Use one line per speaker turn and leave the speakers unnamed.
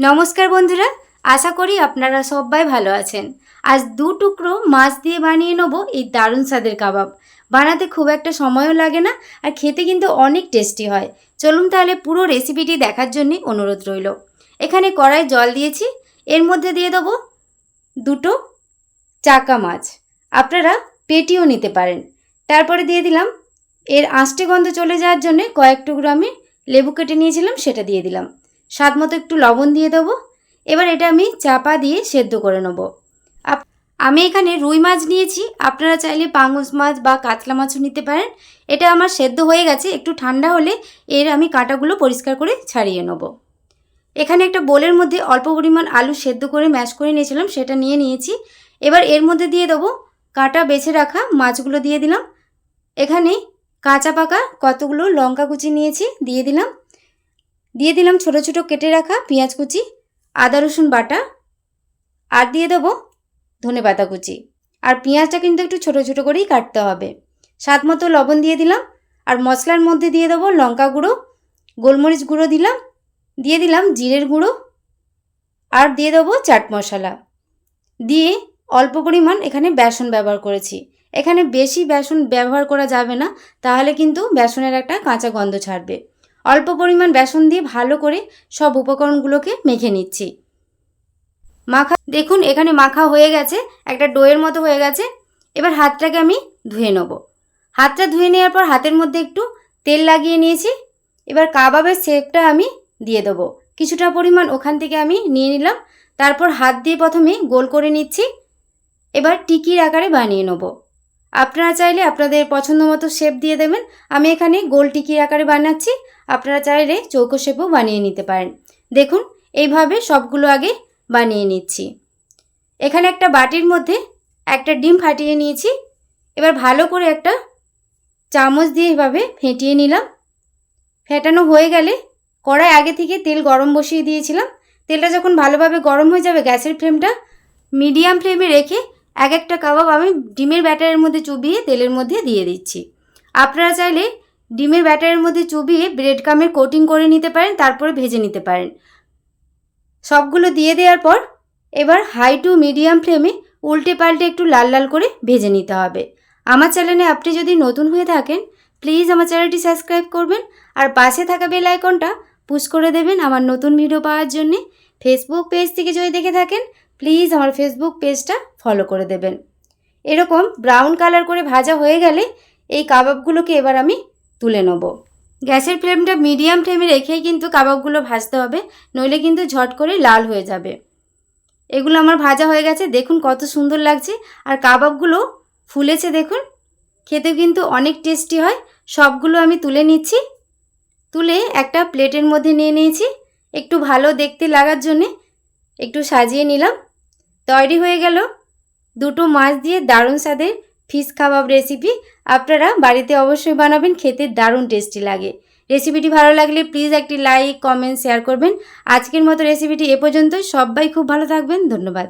নমস্কার বন্ধুরা, আশা করি আপনারা সবাই ভালো আছেন। আজ 2 টুকরো মাছ দিয়ে বানিয়ে নেব এই দারুণ স্বাদের কাবাব। বানাতে খুব একটা সময়ও লাগে না আর খেতে কিন্তু অনেক টেস্টি হয়। চলুন তাহলে পুরো রেসিপিটি দেখার জন্য অনুরোধ রইল। এখানে কড়াই জল দিয়েছি, এর মধ্যে দিয়ে দেবো 2টো চাকা মাছ, আপনারা পেটিও নিতে পারেন। তারপরে দিয়ে দিলাম এর আঁশটে গন্ধ চলে যাওয়ার জন্য কয়েক টুকরো আমি লেবু কেটে নিয়েছিলাম, সেটা দিয়ে দিলাম। স্বাদ মতো একটু লবণ দিয়ে দেবো। এবার এটা আমি চাপা দিয়ে সেদ্ধ করে নেব। আমি এখানে রুই মাছ নিয়েছি, আপনারা চাইলে পাঙ্গাস মাছ বা কাতলা মাছও নিতে পারেন। এটা আমার সেদ্ধ হয়ে গেছে, একটু ঠান্ডা হলে এর আমি কাঁটাগুলো পরিষ্কার করে ছাড়িয়ে নেব। এখানে একটা বোলের মধ্যে অল্প পরিমাণ আলু সেদ্ধ করে ম্যাশ করে নিয়েছিলাম, সেটা নিয়ে নিয়েছি। এবার এর মধ্যে দিয়ে দেবো কাঁটা বেছে রাখা মাছগুলো দিয়ে দিলাম। এখানে কাঁচা পাকা কতগুলো লঙ্কা কুচি নিয়েছি, দিয়ে দিলাম ছোটো ছোটো কেটে রাখা পেঁয়াজ কুচি, আদা রসুন বাটা, আর দিয়ে দেবো ধনেপাতা কুচি। আর পেঁয়াজটা কিন্তু একটু ছোটো ছোটো করেই কাটতে হবে। স্বাদ মতো লবণ দিয়ে দিলাম। আর মশলার মধ্যে দিয়ে দেবো লঙ্কা গুঁড়ো, গোলমরিচ গুঁড়ো দিয়ে দিলাম জিরের গুঁড়ো, আর দিয়ে দেবো চাট মশলা দিয়ে অল্প পরিমাণ এখানে বেসন ব্যবহার করেছি। এখানে বেশি বেসন ব্যবহার করা যাবে না, তাহলে কিন্তু বেসনের একটা কাঁচা গন্ধ ছাড়বে। অল্প পরিমাণ বেসন দিয়ে ভালো করে সব উপকরণগুলোকে মেখে নিচ্ছি। দেখুন এখানে মাখা হয়ে গেছে, একটা ডোয়ের মতো হয়ে গেছে। এবার হাতটাকে আমি ধুয়ে নেব। হাতটা ধুয়ে নেওয়ার পর হাতের মধ্যে একটু তেল লাগিয়ে নিয়েছি। এবার কাবাবের শেপটা আমি দিয়ে দেবো। কিছুটা পরিমাণ ওখান থেকে আমি নিয়ে নিলাম, তারপর হাত দিয়ে প্রথমে গোল করে নিচ্ছি। এবার টিকির আকারে বানিয়ে নেব। আপনারা চাইলে আপনাদের পছন্দ মতো শেপ দিয়ে দেবেন। আমি এখানে গোল টিকির আকারে বানাচ্ছি, আপনারা চাইলে চৌকো শেপও বানিয়ে নিতে পারেন। দেখুন এইভাবে সবগুলো আগে বানিয়ে নিচ্ছি। এখানে একটা বাটির মধ্যে একটা ডিম ফাটিয়ে নিয়েছি। এবার ভালো করে একটা চামচ দিয়ে এভাবে ফেটিয়ে নিলাম। ফেটানো হয়ে গেলে কড়াই আগে থেকে তেল গরম বসিয়ে দিয়েছিলাম। তেলটা যখন ভালোভাবে গরম হয়ে যাবে, গ্যাসের ফ্লেমটা মিডিয়াম ফ্লেমে রেখে এক একটা কাবাব আমি ডিমের ব্যাটারের মধ্যে চুবিয়ে তেলের মধ্যে দিয়ে দিচ্ছি। আপনারা চাইলে ডিমের ব্যাটারের মধ্যে চুবিয়ে ব্রেড ক্রামের কোটিং করে নিতে পারেন, তারপরে ভেজে নিতে পারেন। সবগুলো দিয়ে দেওয়ার পর এবার হাই টু মিডিয়াম ফ্লেমে উল্টে পাল্টে একটু লাল লাল করে ভেজে নিতে হবে। আমার চ্যানেলে আপনি যদি নতুন হয়ে থাকেন, প্লিজ আমার চ্যানেলটি সাবস্ক্রাইব করবেন আর পাশে থাকা বেল আইকনটা পুশ করে দেবেন আমার নতুন ভিডিও পাওয়ার জন্যে। ফেসবুক পেজ থেকে যদি দেখে থাকেন, প্লিজ আমার ফেসবুক পেজটা ফলো করে দেবেন। এরকম ব্রাউন কালার করে ভাজা হয়ে গেলে এই কাবাবগুলোকে এবার আমি তুলে নেব। গ্যাসের ফ্লেমটা মিডিয়াম ফ্লেমে রেখেই কিন্তু কাবাবগুলো ভাজতে হবে, নইলে কিন্তু ঝট করে লাল হয়ে যাবে। এগুলো আমার ভাজা হয়ে গেছে, দেখুন কত সুন্দর লাগছে। আর কাবাবগুলো ফুলেছে দেখুন, খেতে কিন্তু অনেক টেস্টি হয়। সবগুলো আমি তুলে নিচ্ছি। তুলে একটা প্লেটের মধ্যে নিয়ে নিয়েছি। একটু ভালো দেখতে লাগার জন্যে একটু সাজিয়ে নিলাম। তৈরি হয়ে গেল 2টো মাছ দিয়ে দারুণ স্বাদের ফিশ কাবাব রেসিপি। আপনারা বাড়িতে অবশ্যই বানাবেন, খেতে দারুণ টেস্টি লাগে। রেসিপিটি ভালো লাগলে প্লিজ একটি লাইক, কমেন্ট, শেয়ার করবেন। আজকের মতো রেসিপিটি এ পর্যন্তই। সবাই খুব ভালো থাকবেন। ধন্যবাদ।